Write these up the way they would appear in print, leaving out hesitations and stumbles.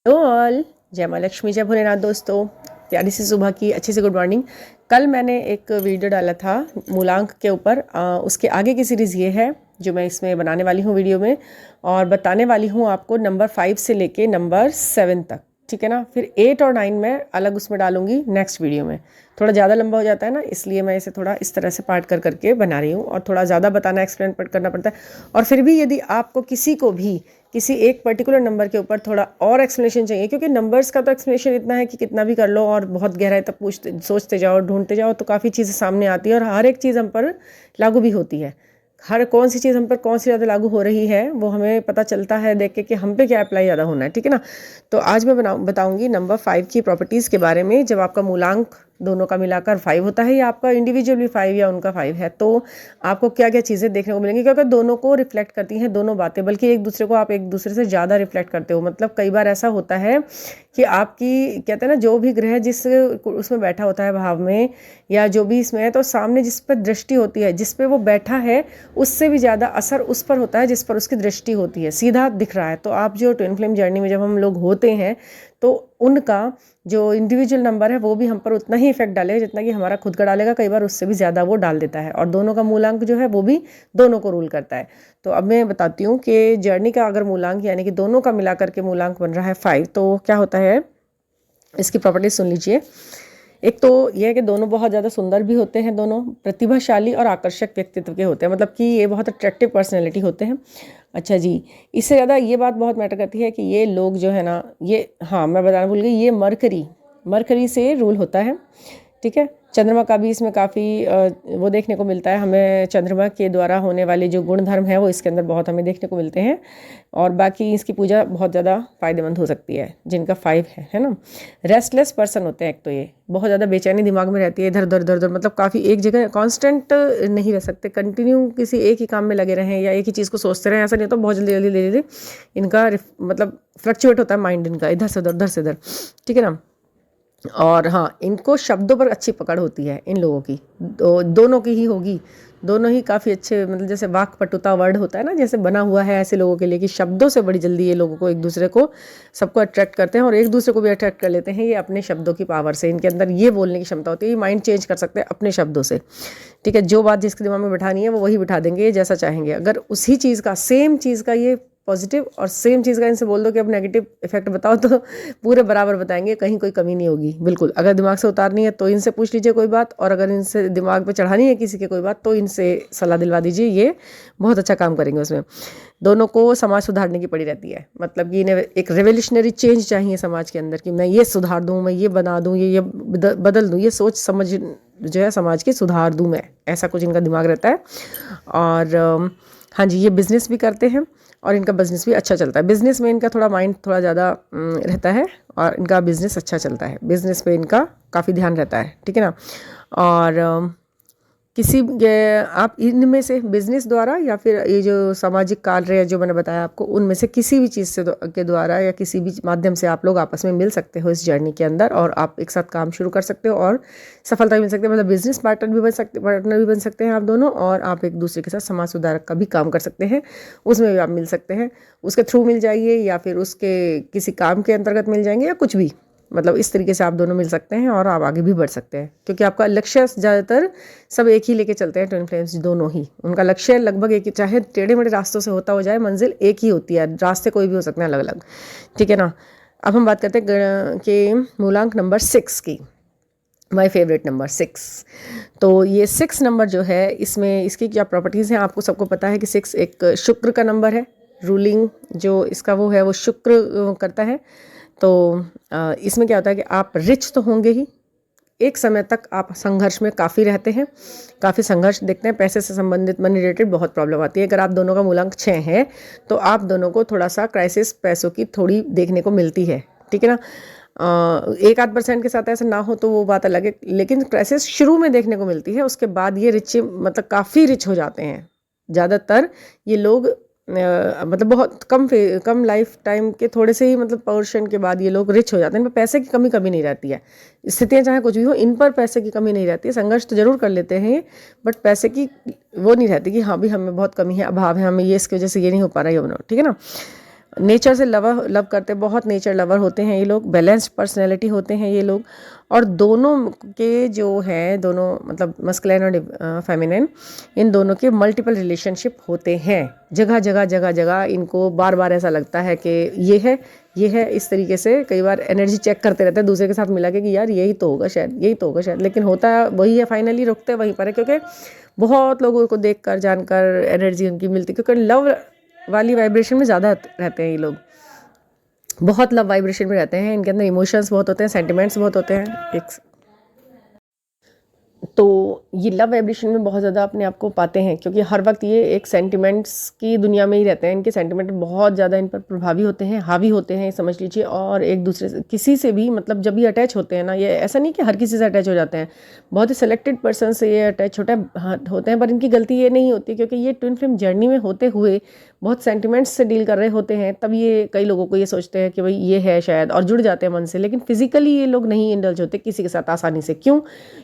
Hello all, जय माँ लक्ष्मी, जय भोलेनाथ। दोस्तों, प्यारी सी सुबह की अच्छी सी गुड मॉर्निंग। कल मैंने एक वीडियो डाला था मूलांक के ऊपर। उसके आगे की सीरीज़ ये है जो मैं इसमें बनाने वाली हूँ वीडियो में, और बताने वाली हूँ आपको नंबर 5 से लेके नंबर 7 तक। ठीक है ना। फिर 8 और 9 मैं अलग उसमें डालूंगी नेक्स्ट वीडियो में। थोड़ा ज़्यादा लंबा हो जाता है ना, इसलिए मैं इसे थोड़ा इस तरह से पार्ट कर करके बना रही हूँ, और थोड़ा ज़्यादा बताना एक्सप्लेन करना पड़ता है। और फिर भी यदि आपको किसी को भी किसी एक पर्टिकुलर नंबर के ऊपर थोड़ा और एक्सप्लेनेशन चाहिए, क्योंकि नंबर्स का तो एक्सप्लेनेशन इतना है कि कितना भी कर लो और बहुत गहराई तक पूछते सोचते जाओ, ढूंढते जाओ, तो काफ़ी चीज़ें सामने आती है, और हर एक चीज़ हम पर लागू भी होती है। हर कौन सी चीज़ हम पर कौन सी ज़्यादा लागू हो रही है वो हमें पता चलता है देख के कि हम पे क्या अप्लाई ज़्यादा होना है। ठीक है ना। तो आज मैं बताऊंगी नंबर 5 की प्रॉपर्टीज़ के बारे में। जब आपका मूलांक दोनों का मिलाकर 5 होता है, या आपका इंडिविजुअल भी 5 या उनका 5 है, तो आपको क्या क्या चीज़ें देखने को मिलेंगी, क्योंकि दोनों को रिफ्लेक्ट करती हैं दोनों बातें, बल्कि एक दूसरे को आप एक दूसरे से ज़्यादा रिफ्लेक्ट करते हो। मतलब कई बार ऐसा होता है कि आपकी, कहते हैं ना, जो भी ग्रह जिस उसमें बैठा होता है भाव में, या जो भी इसमें है, तो सामने जिस पर दृष्टि होती है, जिस पे वो बैठा है, उससे भी ज़्यादा असर उस पर होता है जिस पर उसकी दृष्टि होती है। सीधा दिख रहा है। तो आप जो ट्विन फ्लेम जर्नी में जब हम लोग होते हैं, तो उनका जो इंडिविजुअल नंबर है वो भी हम पर उतना ही इफेक्ट डालेगा जितना कि हमारा खुद का डालेगा। कई बार उससे भी ज़्यादा वो डाल देता है, और दोनों का मूलांक जो है वो भी दोनों को रूल करता है। तो अब मैं बताती हूँ कि जर्नी का अगर मूलांक, यानी कि दोनों का मिलाकर के मूलांक बन रहा है 5, तो क्या होता है, इसकी प्रॉपर्टीज सुन लीजिए। एक तो यह है कि दोनों बहुत ज़्यादा सुंदर भी होते हैं, दोनों प्रतिभाशाली और आकर्षक व्यक्तित्व के होते हैं, मतलब कि ये बहुत अट्रैक्टिव पर्सनैलिटी होते हैं। अच्छा जी, इससे ज़्यादा ये बात बहुत मैटर करती है कि ये लोग जो है ना, ये, हाँ मैं बताना भूल गई, ये मरकरी से रूल होता है। ठीक है। चंद्रमा का भी इसमें काफ़ी वो देखने को मिलता है हमें। चंद्रमा के द्वारा होने वाले जो गुण धर्म है वो इसके अंदर बहुत हमें देखने को मिलते हैं, और बाकी इसकी पूजा बहुत ज़्यादा फ़ायदेमंद हो सकती है जिनका 5 है ना। रेस्टलेस पर्सन होते हैं एक तो, ये बहुत ज़्यादा बेचैनी दिमाग में रहती है, इधर उधर इधर उधर, मतलब काफ़ी एक जगह कांस्टेंट नहीं रह सकते, कंटिन्यू किसी एक ही काम में लगे रहें या एक ही चीज़ को सोचते रहें, ऐसा नहीं होता। बहुत जल्दी जल्दी जल्दी इनका मतलब फ्लक्चुएट होता है माइंड इनका, इधर से उधर, उधर से इधर। ठीक है ना। और हाँ, इनको शब्दों पर अच्छी पकड़ होती है इन लोगों की, दोनों की ही होगी। दोनों ही काफ़ी अच्छे, मतलब जैसे वाक्पटुता वर्ड होता है ना, जैसे बना हुआ है ऐसे लोगों के लिए कि शब्दों से बड़ी जल्दी ये लोगों को, एक दूसरे को, सबको अट्रैक्ट करते हैं, और एक दूसरे को भी अट्रैक्ट कर लेते हैं ये अपने शब्दों की पावर से। इनके अंदर ये बोलने की क्षमता होती है, ये माइंड चेंज कर सकते हैं अपने शब्दों से। ठीक है। जो बात जिसके दिमाग में बिठानी है वो वही बिठा देंगे, ये जैसा चाहेंगे। अगर उसी चीज़ का, सेम चीज़ का ये पॉजिटिव, और सेम चीज़ का इनसे बोल दो कि अब नेगेटिव इफेक्ट बताओ, तो पूरे बराबर बताएंगे, कहीं कोई कमी नहीं होगी बिल्कुल। अगर दिमाग से उतारनी है तो इनसे पूछ लीजिए कोई बात, और अगर इनसे दिमाग पे चढ़ानी है किसी के कोई बात, तो इनसे सलाह दिलवा दीजिए, ये बहुत अच्छा काम करेंगे उसमें। दोनों को समाज सुधारने की पड़ी रहती है, मतलब कि इन्हें एक रेवोल्यूशनरी चेंज चाहिए समाज के अंदर, कि मैं ये सुधार दूँ, मैं ये बना दूँ, ये बदल दूँ, ये सोच समझ जो है समाज की सुधार दूँ मैं, ऐसा कुछ इनका दिमाग रहता है। और हाँ जी, ये बिज़नेस भी करते हैं, और इनका बिज़नेस भी अच्छा चलता है। बिज़नेस में इनका थोड़ा माइंड थोड़ा ज़्यादा रहता है, और इनका बिज़नेस अच्छा चलता है, बिज़नेस पे इनका काफ़ी ध्यान रहता है। ठीक है ना। और किसी आप इनमें से बिजनेस द्वारा, या फिर ये जो सामाजिक कार्य है जो मैंने बताया आपको, उनमें से किसी भी चीज़ से के द्वारा या किसी भी माध्यम से आप लोग आपस में मिल सकते हो इस जर्नी के अंदर, और आप एक साथ काम शुरू कर सकते हो और सफलता मिल सकती है। मतलब बिजनेस पार्टनर भी बन सकते हैं आप दोनों, और आप एक दूसरे के साथ समाज सुधारक का भी काम कर सकते हैं, उसमें भी आप मिल सकते हैं। उसके थ्रू मिल जाइए, या फिर उसके किसी काम के अंतर्गत मिल जाएंगे, या कुछ भी, मतलब इस तरीके से आप दोनों मिल सकते हैं, और आप आगे भी बढ़ सकते हैं, क्योंकि आपका लक्ष्य ज़्यादातर सब एक ही लेके चलते हैं ट्विन फ्लेम्स दोनों ही। उनका लक्ष्य लगभग एक ही, चाहे टेढ़े मेढ़े रास्तों से होता हो जाए, मंजिल एक ही होती है, रास्ते कोई भी हो सकते हैं अलग अलग। ठीक है ना। अब हम बात करते हैं कि मूलांक नंबर 6 की, माई फेवरेट नंबर 6। तो ये 6 नंबर जो है, इसमें इसकी क्या प्रॉपर्टीज़ हैं, आपको सबको पता है कि 6 एक शुक्र का नंबर है। रूलिंग जो इसका वो है, वो शुक्र करता है। तो इसमें क्या होता है कि आप रिच तो होंगे ही, एक समय तक आप संघर्ष में काफ़ी रहते हैं, काफ़ी संघर्ष देखते हैं, पैसे से संबंधित मनी रिलेटेड बहुत प्रॉब्लम आती है। अगर आप दोनों का मूलांक 6 है, तो आप दोनों को थोड़ा सा क्राइसिस पैसों की थोड़ी देखने को मिलती है। ठीक है ना। 1-8% के साथ ऐसा ना हो तो वो बात अलग है, लेकिन क्राइसिस शुरू में देखने को मिलती है, उसके बाद ये रिच, मतलब काफ़ी रिच हो जाते हैं ज़्यादातर ये लोग। मतलब बहुत कम लाइफ टाइम के थोड़े से ही, मतलब पोर्शन के बाद ये लोग रिच हो जाते हैं। इनमें पैसे की कमी नहीं रहती है। स्थितियाँ चाहे कुछ भी हो, इन पर पैसे की कमी नहीं रहती है। संघर्ष तो जरूर कर लेते हैं, बट पैसे की वो नहीं रहती कि हाँ भी हमें बहुत कमी है, अभाव है, हमें ये इसकी वजह से ये नहीं हो पा रहा है। ठीक है ना। नेचर से लव करते, बहुत नेचर लवर होते हैं ये लोग, बैलेंस्ड पर्सनैलिटी होते हैं ये लोग। और दोनों के जो हैं, दोनों मतलब मस्कुलिन और फेमिनिन, इन दोनों के मल्टीपल रिलेशनशिप होते हैं। जगह जगह जगह जगह इनको बार बार ऐसा लगता है कि ये है, इस तरीके से कई बार एनर्जी चेक करते रहते हैं दूसरे के साथ मिला के कि यार यही तो होगा शायद, यही तो होगा शायद, लेकिन होता वही है, फाइनली रुकते वहीं पर है। क्योंकि बहुत लोगों को देख कर जानकर एनर्जी उनकी मिलती, क्योंकि लव वाली वाइब्रेशन में ज़्यादा रहते हैं ये लोग, बहुत लव वाइब्रेशन में रहते हैं। इनके अंदर इमोशंस बहुत होते हैं, सेंटिमेंट्स बहुत होते हैं। एक तो ये लव वाइब्रेशन में बहुत ज़्यादा अपने आप को पाते हैं, क्योंकि हर वक्त ये एक सेंटिमेंट्स की दुनिया में ही रहते हैं। इनके सेंटिमेंट बहुत ज़्यादा इन पर प्रभावी होते हैं, हावी होते हैं, समझ लीजिए। और एक दूसरे से किसी से भी मतलब जब ये अटैच होते हैं ना, ये ऐसा नहीं कि हर किसी से अटैच हो जाते हैं, बहुत ही सेलेक्टेड पर्सन से ये अटैच होते हैं। पर इनकी गलती ये नहीं होती, क्योंकि ये ट्विन फ्लेम जर्नी में होते हुए बहुत सेंटिमेंट्स से डील कर रहे होते हैं। तब ये कई लोगों को ये सोचते हैं कि भाई ये है शायद, और जुड़ जाते हैं मन से। लेकिन फिजिकली ये लोग नहीं इंडल्ज होते किसी के साथ आसानी से। क्यों?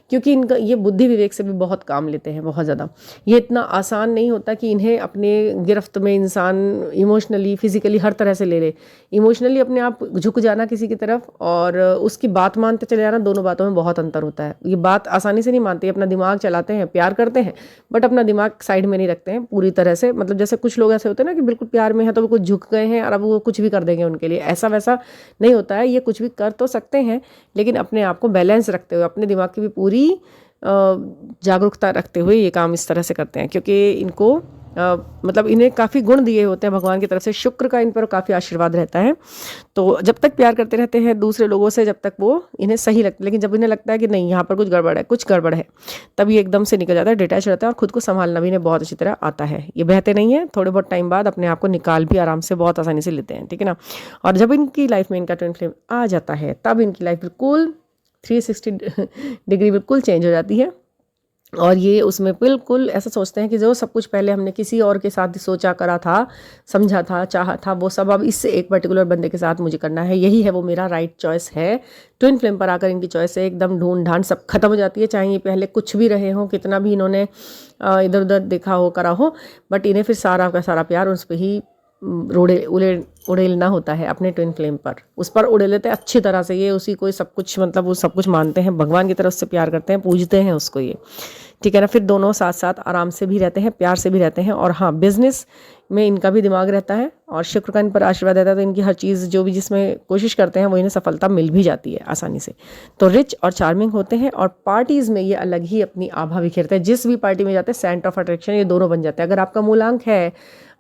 क्योंकि इनका ये बुद्धि विवेक से भी बहुत काम लेते हैं, बहुत ज़्यादा। ये इतना आसान नहीं होता कि इन्हें अपने गिरफ्त में इंसान इमोशनली फिजिकली हर तरह से ले ले। इमोशनली अपने आप झुक जाना किसी की तरफ और उसकी बात मानते चले जाना, दोनों बातों में बहुत अंतर होता है। ये बात आसानी से नहीं मानते, अपना दिमाग चलाते हैं, प्यार करते हैं, बट अपना दिमाग साइड में नहीं रखते हैं पूरी तरह से। मतलब जैसे कुछ लोग ऐसे होते हैं ना कि बिल्कुल प्यार में है तो वो कुछ झुक गए हैं और अब वो कुछ भी कर देंगे उनके लिए, ऐसा वैसा नहीं होता है। ये कुछ भी कर तो सकते हैं, लेकिन अपने आप को बैलेंस रखते हुए, अपने दिमाग की भी पूरी जागरूकता रखते हुए ये काम इस तरह से करते हैं। क्योंकि इनको मतलब इन्हें काफ़ी गुण दिए होते हैं भगवान की तरफ से, शुक्र का इन पर काफ़ी आशीर्वाद रहता है। तो जब तक प्यार करते रहते हैं दूसरे लोगों से, जब तक वो इन्हें सही लगता है, लेकिन जब इन्हें लगता है कि नहीं यहाँ पर कुछ गड़बड़ है, तब ये एकदम से निकल जाता है, डिटैच रहता है। और खुद को संभालना भी इन्हें बहुत अच्छी तरह आता है। ये बहते नहीं है, थोड़े बहुत टाइम बाद अपने आप को निकाल भी आराम से बहुत आसानी से लेते हैं, ठीक है ना। और जब इनकी लाइफ में इनका ट्विन फ्लेम आ जाता है, तब इनकी लाइफ बिल्कुल 360 डिग्री बिल्कुल चेंज हो जाती है। और ये उसमें बिल्कुल ऐसा सोचते हैं कि जो सब कुछ पहले हमने किसी और के साथ सोचा करा था, समझा था, चाहा था, वो सब अब इससे एक पर्टिकुलर बंदे के साथ मुझे करना है, यही है वो मेरा राइट चॉइस है। ट्विन फ्लेम पर आकर इनकी चॉइस है एकदम ढूंढ ढांड सब खत्म हो जाती है। चाहे ये पहले कुछ भी रहे हों, कितना भी इन्होंने इधर उधर देखा हो, करा हो, बट इन्हें फिर सारा का सारा प्यार उस पर ही उड़ेलना होता है, अपने ट्विन फ्लेम पर। उस पर उड़े लेते हैं अच्छी तरह से। ये उसी को सब कुछ, मतलब वो सब कुछ मानते हैं, भगवान की तरफ से प्यार करते हैं, पूजते हैं उसको ये, ठीक है ना। फिर दोनों साथ साथ आराम से भी रहते हैं, प्यार से भी रहते हैं। और हाँ, बिजनेस में इनका भी दिमाग रहता है और शुक्र का इन पर आशीर्वाद रहता है, तो इनकी हर चीज़ जो भी जिसमें कोशिश करते हैं वो इन्हें सफलता मिल भी जाती है आसानी से। तो रिच और चार्मिंग होते हैं। और पार्टीज़ में ये अलग ही अपनी आभा बिखेरते हैं। जिस भी पार्टी में जाते हैं सेंटर ऑफ अट्रैक्शन ये दोनों बन जाते हैं। अगर आपका मूलांक है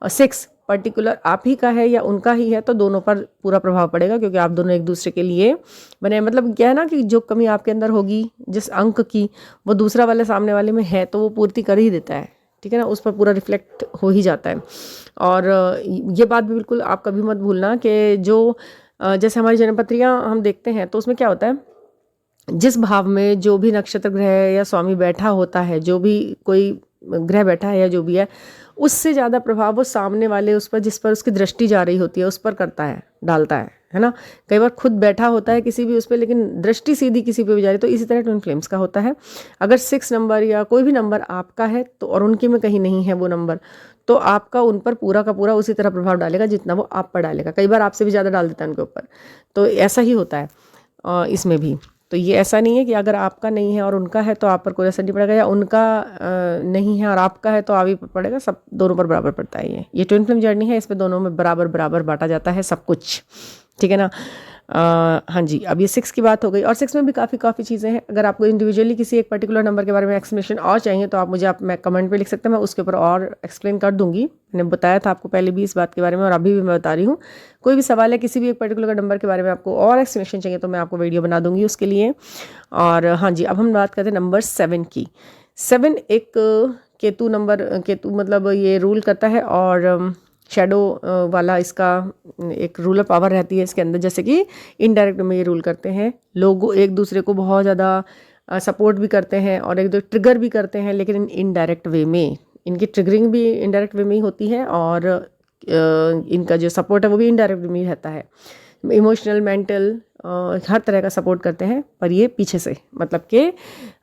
6 पर्टिकुलर आप ही का है या उनका ही है, तो दोनों पर पूरा प्रभाव पड़ेगा, क्योंकि आप दोनों एक दूसरे के लिए बने। मतलब क्या है ना कि जो कमी आपके अंदर होगी जिस अंक की, वो दूसरा वाले सामने वाले में है, तो वो पूर्ति कर ही देता है, ठीक है ना। उस पर पूरा रिफ्लेक्ट हो ही जाता है। और ये बात भी बिल्कुल आप कभी मत भूलना कि जो जैसे हमारी जन्मपत्रियाँ हम देखते हैं, तो उसमें क्या होता है, जिस भाव में जो भी नक्षत्र ग्रह या स्वामी बैठा होता है, जो भी कोई ग्रह बैठा है या जो भी है, उससे ज़्यादा प्रभाव वो सामने वाले उस पर, जिस पर उसकी दृष्टि जा रही होती है, उस पर करता है, डालता है ना। कई बार खुद बैठा होता है किसी भी उस पर, लेकिन दृष्टि सीधी किसी पे भी जा रही। तो इसी तरह ट्विन फ्लेम्स का होता है। अगर 6 नंबर या कोई भी नंबर आपका है तो, और उनके में कहीं नहीं है वो नंबर, तो आपका उन पर पूरा का पूरा उसी तरह प्रभाव डालेगा जितना वो आप पर डालेगा। कई बार आपसे भी ज़्यादा डाल देता है उनके ऊपर। तो ऐसा ही होता है इसमें भी। तो ये ऐसा नहीं है कि अगर आपका नहीं है और उनका है तो आप पर कोई असर नहीं पड़ेगा, या उनका नहीं है और आपका है तो आप ही पर पड़ेगा। सब दोनों पर बराबर पड़ता है। ये ट्विन फ्लेम जर्नी है, इसमें दोनों में बराबर बराबर बांटा जाता है सब कुछ, ठीक है ना। हाँ जी, अब ये 6 की बात हो गई। और 6 में भी काफ़ी चीज़ें हैं। अगर आपको इंडिविजुअली किसी एक पर्टिकुलर नंबर के बारे में एक्सप्लेनेशन और चाहिए तो आप मुझे मैं कमेंट पे लिख सकते हैं, मैं उसके ऊपर और एक्सप्लेन कर दूंगी। मैंने बताया था आपको पहले भी इस बात के बारे में, और अभी भी मैं बता रही हूँ। कोई भी सवाल है किसी भी एक पर्टिकुलर नंबर के बारे में आपको और एक्सप्लेनेशन चाहिए तो मैं आपको वीडियो बना दूंगी उसके लिए। और हाँ जी, अब हम बात करते हैं नंबर 7 की। 7 एक केतु नंबर, केतु मतलब ये रूल करता है, और शैडो वाला इसका एक रूलर पावर रहती है इसके अंदर। जैसे कि इनडायरेक्ट में ये रूल करते हैं, लोग एक दूसरे को बहुत ज़्यादा सपोर्ट भी करते हैं और एक दूसरे ट्रिगर भी करते हैं, लेकिन इनडायरेक्ट वे में। इनकी ट्रिगरिंग भी इनडायरेक्ट वे में ही होती है, और इनका जो सपोर्ट है वो भी इनडायरेक्ट वे में ही रहता है। इमोशनल, मेंटल, हर तरह का सपोर्ट करते हैं, पर ये पीछे से, मतलब कि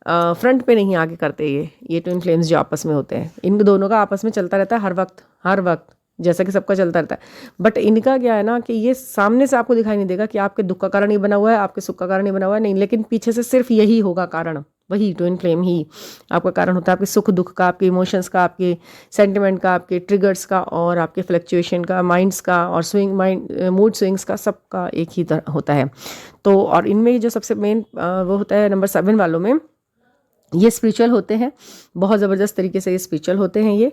फ्रंट पे नहीं आगे करते। ये ट्विन फ्लेम्स जो आपस में होते हैं, इन दोनों का आपस में चलता रहता है हर वक्त। जैसा कि सबका चलता रहता है। बट इनका क्या है ना कि ये सामने से आपको दिखाई नहीं देगा कि आपके दुख का कारण ही बना हुआ है, आपके सुख का कारण ही बना हुआ है, नहीं, लेकिन पीछे से सिर्फ यही होगा कारण, वही ट्विन फ्लेम ही आपका कारण होता है, आपके सुख दुख का, आपके इमोशंस का, आपके सेंटिमेंट का, आपके ट्रिगर्स का और आपके फ्लक्चुएशन का, माइंड्स का और स्विंग माइंड मूड स्विंग्स का, सबका एक ही तरह होता है। तो और इनमें जो सबसे मेन वो होता है नंबर 7 वालों में, ये स्पिरिचुअल होते हैं, बहुत ज़बरदस्त तरीके से ये स्पिरिचुअल होते हैं। ये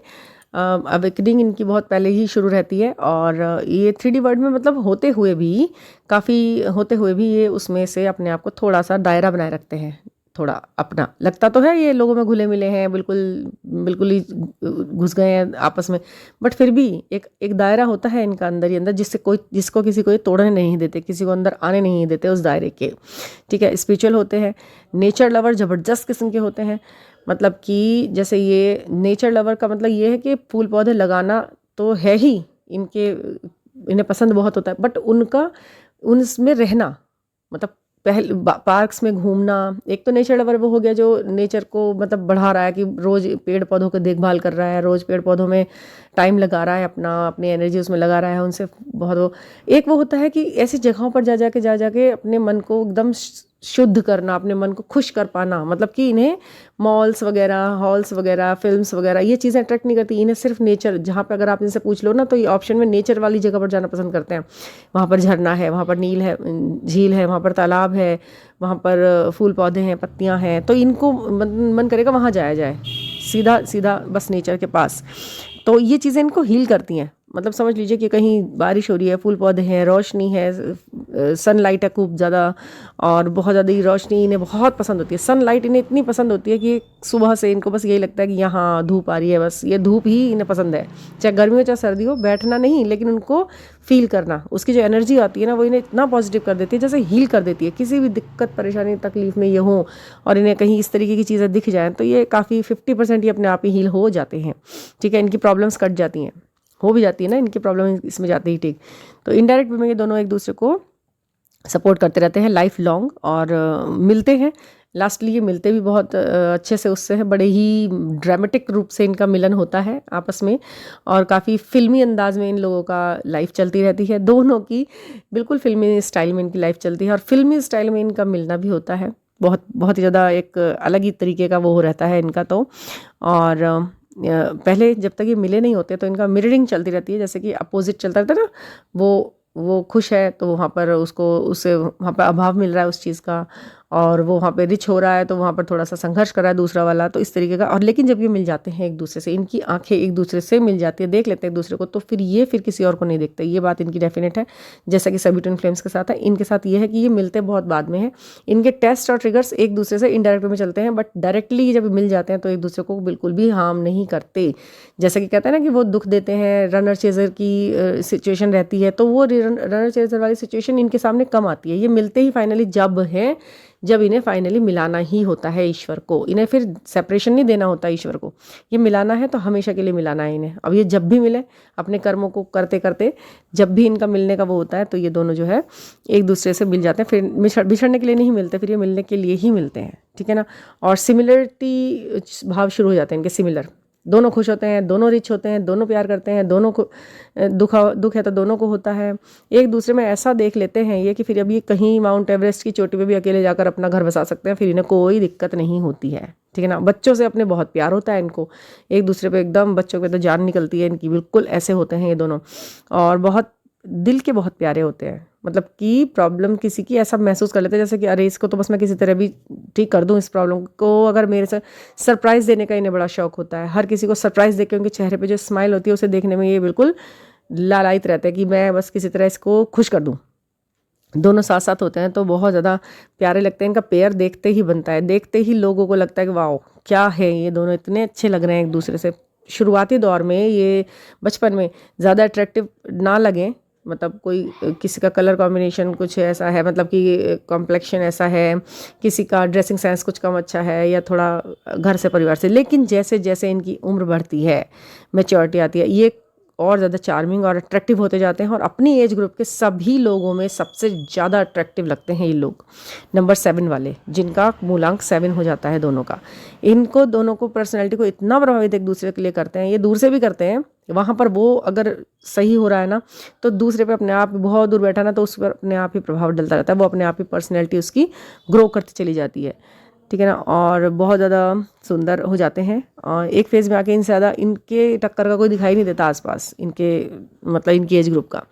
अवेकनिंग इनकी बहुत पहले ही शुरू रहती है और ये 3D वर्ल्ड में मतलब होते हुए भी, काफ़ी होते हुए भी ये उसमें से अपने आप को थोड़ा सा दायरा बनाए रखते हैं, थोड़ा अपना लगता तो है ये लोगों में घुले मिले हैं, बिल्कुल बिल्कुल ही घुस गए हैं आपस में, बट फिर भी एक एक दायरा होता है इनका अंदर ही अंदर, जिसको किसी को ये तोड़ने नहीं देते, किसी को अंदर आने नहीं देते उस दायरे के। ठीक है, स्पिरिचुअल होते हैं, नेचर लवर ज़बरदस्त किस्म के होते हैं। मतलब कि जैसे ये नेचर लवर का मतलब ये है कि फूल पौधे लगाना तो है ही इन्हें पसंद बहुत होता है, बट उनका उनमें रहना, मतलब पहले पार्क्स में घूमना, एक तो नेचर लवर वो हो गया जो नेचर को मतलब बढ़ा रहा है कि रोज़ पेड़ पौधों की देखभाल कर रहा है, रोज़ पेड़ पौधों में टाइम लगा रहा है, अपनी एनर्जी उसमें लगा रहा है, उनसे बहुत वो। एक वो होता है कि ऐसी जगहों पर जा जाके अपने मन को एकदम शुद्ध करना, अपने मन को खुश कर पाना, मतलब कि इन्हें मॉल्स वगैरह, हॉल्स वगैरह, फिल्म्स वगैरह ये चीज़ें अट्रैक्ट नहीं करती, इन्हें सिर्फ नेचर, जहाँ पे अगर आप इनसे पूछ लो ना तो ये ऑप्शन में नेचर वाली जगह पर जाना पसंद करते हैं। वहाँ पर झरना है, वहाँ पर नील है, झील है, वहाँ पर तालाब है, वहाँ पर फूल पौधे हैं, पत्तियाँ हैं, तो इनको मन करेगा वहाँ जाया जाए, सीधा सीधा बस नेचर के पास। तो ये चीज़ें इनको हील करती हैं। मतलब समझ लीजिए कि कहीं बारिश हो रही है, फूल पौधे हैं, रोशनी है, सनलाइट है खूब ज़्यादा, और बहुत ज़्यादा ही रोशनी इन्हें बहुत पसंद होती है। सनलाइट इन्हें इतनी पसंद होती है कि सुबह से इनको बस यही लगता है कि यहाँ धूप आ रही है, बस ये धूप ही इन्हें पसंद है, चाहे गर्मी हो चाहे सर्दी हो, बैठना नहीं, लेकिन उनको फील करना, उसकी जो एनर्जी आती है ना वो इन्हें इतना पॉजिटिव कर देती है, जैसे हील कर देती है। किसी भी दिक्कत परेशानी तकलीफ में ये हों और इन्हें कहीं इस तरीके की चीज़ें दिख जाएँ तो ये काफ़ी 50% ही अपने आप ही हील हो जाते हैं। ठीक है, इनकी प्रॉब्लम्स कट जाती हैं, हो भी जाती है ना इनकी प्रॉब्लम इसमें जाते ही। ठीक, तो इनडायरेक्ट वे में ये दोनों एक दूसरे को सपोर्ट करते रहते हैं लाइफ लॉन्ग, और मिलते हैं लास्टली, ये मिलते भी बहुत अच्छे से उससे है, बड़े ही ड्रामेटिक रूप से इनका मिलन होता है आपस में, और काफ़ी फिल्मी अंदाज में इन लोगों का लाइफ चलती रहती है, दोनों की बिल्कुल फिल्मी स्टाइल में इनकी लाइफ चलती है, और फिल्मी स्टाइल में इनका मिलना भी होता है, बहुत बहुत ही ज़्यादा एक अलग ही तरीके का वो रहता है इनका। तो और पहले जब तक ये मिले नहीं होते तो इनका मिररिंग चलती रहती है, जैसे कि अपोजिट चलता रहता है ना, वो खुश है तो वहाँ पर उसे वहाँ पर अभाव मिल रहा है उस चीज़ का, और वो वहाँ पे रिच हो रहा है तो वहाँ पर थोड़ा सा संघर्ष कर रहा है दूसरा वाला, तो इस तरीके का। और लेकिन जब ये मिल जाते हैं एक दूसरे से, इनकी आंखें एक दूसरे से मिल जाती है, देख लेते हैं एक दूसरे को, तो फिर किसी और को नहीं देखते, ये बात इनकी डेफिनेट है। जैसा कि सभी ट्विन फ्लेम्स के साथ है, इनके साथ ये है कि ये मिलते बहुत बाद में है, इनके टेस्ट और ट्रिगर्स एक दूसरे से इनडायरेक्ट में चलते हैं, बट डायरेक्टली जब मिल जाते हैं तो एक दूसरे को बिल्कुल भी हार्म नहीं करते। जैसे कि कहते हैं ना कि वो दुख देते हैं, रनर चेजर की सिचुएशन रहती है, तो वो रनर चेजर वाली सिचुएशन इनके सामने कम आती है। ये मिलते ही फाइनली जब इन्हें फाइनली मिलाना ही होता है ईश्वर को, इन्हें फिर सेपरेशन नहीं देना होता ईश्वर को, ये मिलाना है तो हमेशा के लिए मिलाना है इन्हें। अब ये जब भी मिले अपने कर्मों को करते करते, जब भी इनका मिलने का वो होता है तो ये दोनों जो है एक दूसरे से मिल जाते हैं, फिर बिछड़ने के लिए नहीं मिलते, फिर ये मिलने के लिए ही मिलते हैं। ठीक है ना, और सिमिलरिटी भाव शुरू हो जाते हैं इनके, सिमिलर, दोनों खुश होते हैं, दोनों रिच होते हैं, दोनों प्यार करते हैं, दोनों को दुख है तो दोनों को होता है, एक दूसरे में ऐसा देख लेते हैं ये कि फिर अब ये कहीं माउंट एवरेस्ट की चोटी पे भी अकेले जाकर अपना घर बसा सकते हैं, फिर इन्हें कोई दिक्कत नहीं होती है। ठीक है ना, बच्चों से अपने बहुत प्यार होता है इनको, एक दूसरे पे एकदम, बच्चों पे तो जान निकलती है इनकी, बिल्कुल ऐसे होते हैं ये दोनों, और बहुत दिल के बहुत प्यारे होते हैं। मतलब कि प्रॉब्लम किसी की ऐसा महसूस कर लेते हैं जैसे कि अरे इसको तो बस मैं किसी तरह भी ठीक कर दूं, इस प्रॉब्लम को, अगर मेरे से सरप्राइज़ देने का इन्हें बड़ा शौक होता है, हर किसी को सरप्राइज़ देके उनके चेहरे पे जो स्माइल होती है उसे देखने में ये बिल्कुल लालायित रहते हैं कि मैं बस किसी तरह इसको खुश कर दूं। दोनों साथ साथ होते हैं तो बहुत ज़्यादा प्यारे लगते हैं, इनका पेयर देखते ही बनता है, देखते ही लोगों को लगता है कि वाओ क्या है, ये दोनों इतने अच्छे लग रहे हैं एक दूसरे से। शुरुआती दौर में ये बचपन में ज़्यादा अट्रैक्टिव ना लगें, मतलब कोई किसी का कलर कॉम्बिनेशन कुछ ऐसा है, मतलब कि कॉम्प्लेक्शन ऐसा है, किसी का ड्रेसिंग सेंस कुछ कम अच्छा है, या थोड़ा घर से परिवार से, लेकिन जैसे जैसे इनकी उम्र बढ़ती है, मैच्योरिटी आती है, ये और ज़्यादा चार्मिंग और अट्रैक्टिव होते जाते हैं, और अपनी एज ग्रुप के सभी लोगों में सबसे ज़्यादा अट्रैक्टिव लगते हैं ये लोग, नंबर 7 वाले, जिनका मूलांक 7 हो जाता है दोनों का। इनको दोनों को पर्सनैलिटी को इतना प्रभावित एक दूसरे के लिए करते हैं, ये दूर से भी करते हैं, वहाँ पर वो अगर सही हो रहा है ना तो दूसरे पे अपने आप बहुत दूर बैठा ना तो उस पर अपने आप ही प्रभाव डलता रहता है, वो अपने आप ही पर्सनैलिटी उसकी ग्रो करती चली जाती है, ठीक है ना। और बहुत ज़्यादा सुंदर हो जाते हैं और एक फेज़ में आके इनसे ज़्यादा इनके टक्कर का कोई दिखाई नहीं देता आसपास, इनके मतलब इनकी एज ग्रुप का।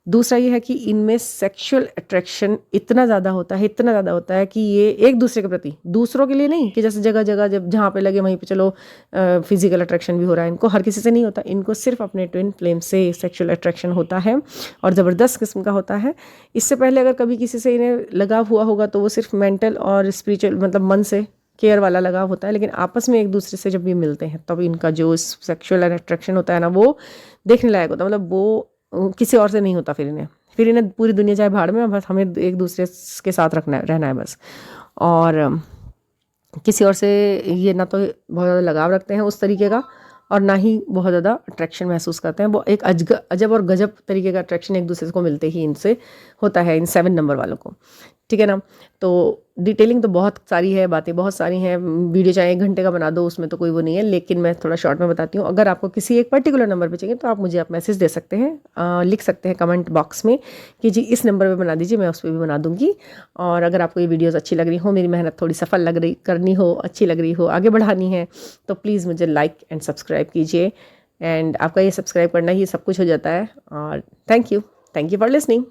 दूसरा ये है कि इनमें सेक्सुअल अट्रैक्शन इतना ज़्यादा होता है, इतना ज़्यादा होता है कि ये एक दूसरे के प्रति, दूसरों के लिए नहीं कि जैसे जगह जगह जब जहाँ पे लगे वहीं पे चलो फिजिकल अट्रैक्शन भी हो रहा है, इनको हर किसी से नहीं होता, इनको सिर्फ अपने ट्विन फ्लेम से सेक्सुअल अट्रैक्शन होता है और ज़बरदस्त किस्म का होता है। इससे पहले अगर कभी किसी से इन्हें लगाव हुआ होगा तो वो सिर्फ मेंटल और स्पिरिचुअल मतलब मन से केयर वाला लगाव होता है, लेकिन आपस में एक दूसरे से जब भी मिलते हैं तब इनका जो सेक्सुअल अट्रैक्शन होता है ना वो देखने लायक होता है, मतलब वो किसी और से नहीं होता। फिर इन्हें पूरी दुनिया जाए भाड़ में, बस हमें एक दूसरे के साथ रहना है बस। और किसी और से ये ना तो बहुत ज़्यादा लगाव रखते हैं उस तरीके का और ना ही बहुत ज़्यादा अट्रैक्शन महसूस करते हैं। वो एक अजब और गजब तरीके का अट्रैक्शन एक दूसरे को मिलते ही इनसे होता है, इन 7 नंबर वालों को, ठीक है ना। तो डिटेलिंग तो बहुत सारी है, बातें बहुत सारी हैं, वीडियो चाहे 1 घंटे का बना दो उसमें तो कोई वो नहीं है, लेकिन मैं थोड़ा शॉर्ट में बताती हूँ। अगर आपको किसी एक पर्टिकुलर नंबर पे चाहिए तो आप मुझे मैसेज दे सकते हैं, लिख सकते हैं कमेंट बॉक्स में कि जी इस नंबर पे बना दीजिए, मैं उस पर भी बना दूँगी। और अगर आपको ये वीडियोज़ अच्छी लग रही हो, मेरी मेहनत थोड़ी सफल लग रही करनी हो, अच्छी लग रही हो, आगे बढ़ानी है तो प्लीज़ मुझे लाइक एंड सब्सक्राइब कीजिए। एंड आपका ये सब्सक्राइब करना ही सब कुछ हो जाता है। और थैंक यू फॉर लिसनिंग।